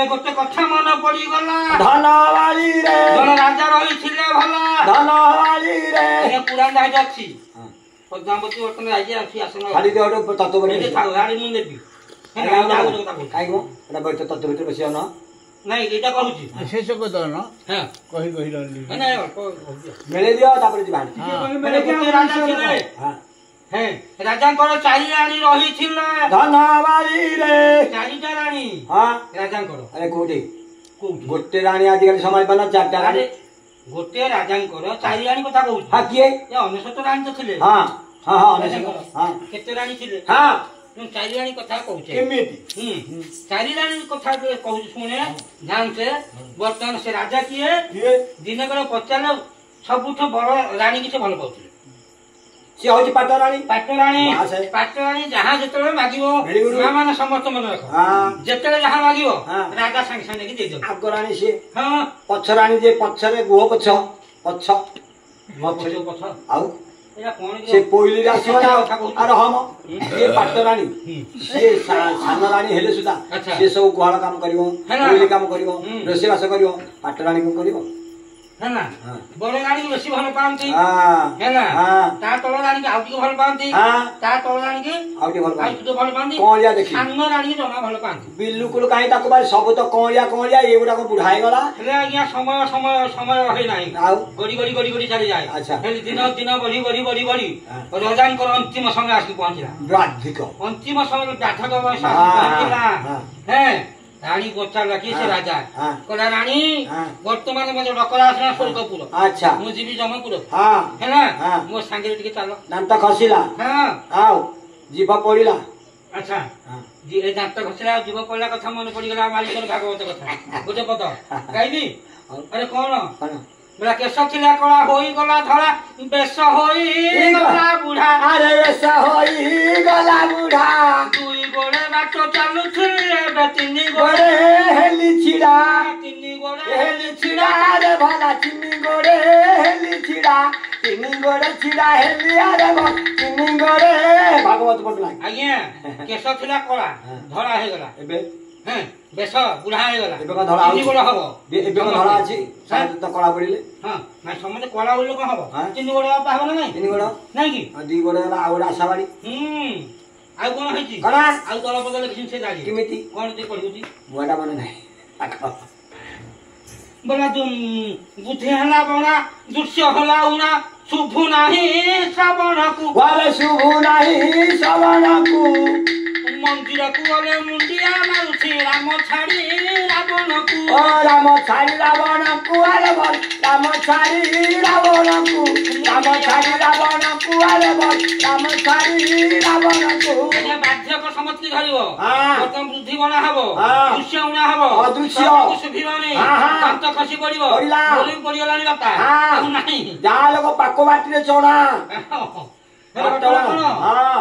गोटे कथा मन पड़गला धनवाड़ी रे जन राजा रही भल धनवाड़ी रे पुराण राज अच्छी पद्मावती बर्तन राजा अच्छी आसन खाली तत्व गाड़ी मुझे देवी तत्व भर बस नहीं ये कहूँ शेष को दन कही मिले दियो राजा चारि राणी रही धनवाड़ी रे चारिटा राणी राजा अरे कोटे गोटे राणी आजिकल संभाल पाना चारटा राणी गोटे राजा चारि राणी कथा कहूँ हाँ किए 99 राणी तो थे हाँ हाँ हाँ केते राणी थे हाँ चारि राणी कथा कहूँ चारि राणी कथा कहूँ शुणे ध्यान से बर्तमान से राजा किए दिन कड़े पचार सबुठ बड़ राणी की से भल पाते सी हूँ पाटराणी पाटराणी जहाँ जो मागिबो माने समस्त मन रख जिते जहाँ मागिबो राजा संगे संगे दे दो आग राणी सी हाँ पछ राणी जे पछरे गुह पछ पछ पछ जो पछ आउ से पोइली रासी अरे हम ये पाटराणी से सान राणी हेले सुदा से सब गुहाल काम करिवो पोइली काम करिवो रोषे बास करिवो पाटराणी को करिवो है ना बड़ राणी बेसी भल पाती है ना ता तल राणी आउ टिके भल पाती ता तल राणी के आउ टिके भल पाती कोलिया देखि सानो राणी जमा भल पाती बिल्कुल काई ताको बाय सब तो कोलिया एगुडा को बुढाई गला रे आज्ञा समय समय समय रहे नाही आउ गडी चली जाए अच्छा हेली दिन दिन बड़ी राजान को अंतिम समय आसी पहुंचला बाधिक अंतिम समय बाधक बयस पहुंचला हैं रानी गोचा लगी से राजा कहला रानी वर्तमान मजे डकरा आसना स्वर्गपुर अच्छा मु जीवी जमपुर हां है ना मो सांगे टिके चलो दांत खसिला हां आउ जीव पड़िला अच्छा जी ए दांत खसिला जीव पड़िला कथा मन पड़ी गला मालिक भागवत कथा गोटे पद गाइबी अरे कोन बोला केस थिला कला होई गला धरा बेस होई गला बुढ़ा अरे बेस होई गला बुढ़ा दुई गोड़े बाट चालू छे तीनी गोड़े हेली छिड़ा तीनी गोड़े हेली छिड़ा रे भला तीनी गोड़े हेली छिड़ा तीनी गोड़े छिड़ा हेली अरे तीनी गोड़े भागवत पढ़ला आज्ञा केस थिला कला धरा हे गला एबे हैं बेस बुढ़ा हे गला एबे का धरा तीनी गोड़ा हबो एबे का धरा अछि साथ तो कला पड़िले हां ना समते कला बोल को हबो तीनी गोड़ा पाहबो ना नहीं तीनी गोड़ा नहीं की दी गोड़ा आ गोड़ा आशावाड़ी आ कोन हैची कला आ तल पदले किछ से जाली किमिति कोन दे पढिउची मोडा माने नाही बोला तुम बुद्धि हला बना दृश्य हला उना शुभ नाही श्रवण को वाले शुभ नाही श्रवण को मंदिर को वाले मुंडिया मारुछि राम छाड़ी रावण को ओ राम छाड़ी रावण को वाले बोल राम छाड़ी रावण को राम छाड़ी रावण को वाले बोल राम छाड़ी रावण को ये बाध्य को समझ की धरिबो प्रथम बुद्धि बना हबो दृश्य उना हबो अदृश्य सुभिबानी कांत खसी पड़िबो बोली पड़िगलानी बापा नहीं जा लोग पाको बाटी रे चोड़ा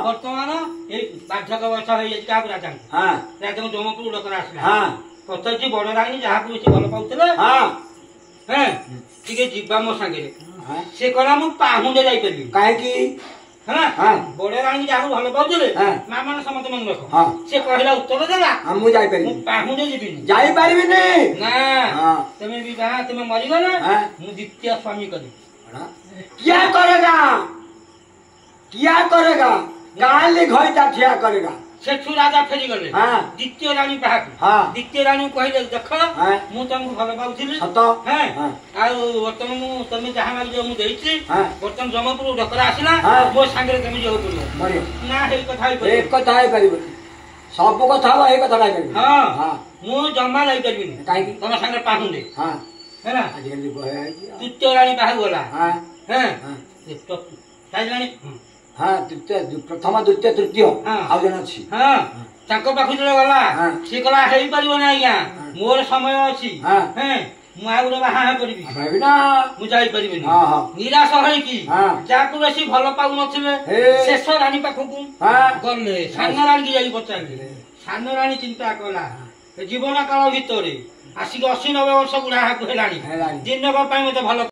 वर्तमान बाध्यक वर्ष क्या राजा राजा जमपुर डकर आसला प्रत्येक बड़ राणी जहाँ बेसी भल पाते जीवा मो सांगे से कहला मु पाहुंडे जाइपरि कहीं बड़ राणी जहाँ भल पाते माँ मैंने समस्त मन रख से कहला उत्तर देला मुझे पाहुंडे जीविनी जाइपरिबिनी ना तुम विवाह तुम मरीगला मु द्वितीय स्वामी करी क्या करेगा गाली घईटा ठिया करेगा सेठू राजा फेरी गले द्वितीय रानी पाहक द्वितीय रानी कहले देख मु तुमको भल पाउथिली सत हैं आ वर्तमान मु तमे जहां माग जो मु देइछि वर्तमान जमपुर डकरा आसिला मो संगे तमे जो पड़ो ना हे कथा एक कथा है परिबो सब कथा हो ए कथा नाही परिबो हां मु जमा लाई परिबिनी काई तमे संगे पाहुंडे हां है ना आज जल्दी बहे द्वितीय रानी पाहक गला हां हैं तो रानी हाँ प्रथम द्वितीय तृतीय आउ जन अछि हां ताको पाखु चले गला से कला हेई परिबो ना आज्ञा मोर समय अछि हैं मु आउरो बाहा करबी भाबी ना मु जाई परिबिनी हां निराश होई की जाकु बेसी भल पाउ नथिले शेष रानी पाखु गले सान रानी की जाई पचारले सान रानी चिंता कला ଜୀବନ କାଳ ଭିତରେ ଆସିକି 80-90 ବର୍ଷ ବୁଢା ହେଲାଣି ଦିନକ ପାଇଁ ମତେ ଭଲ